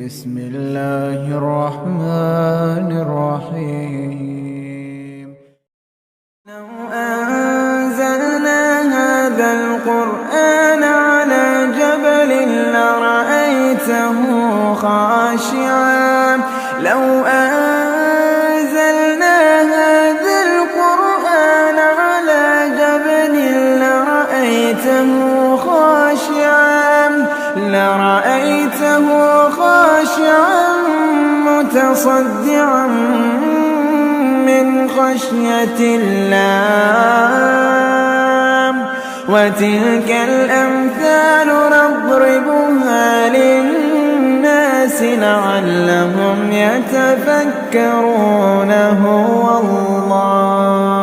بسم الله الرحمن الرحيم. لو أنزلنا هذا القرآن على جبل لرأيته خاشعا لو أنزلنا هذا القرآن على جبل لرأيته خاشعا متصدعا من خشية الله وتلك الأمثال نضربها للناس لعلهم يتفكرون. هو الله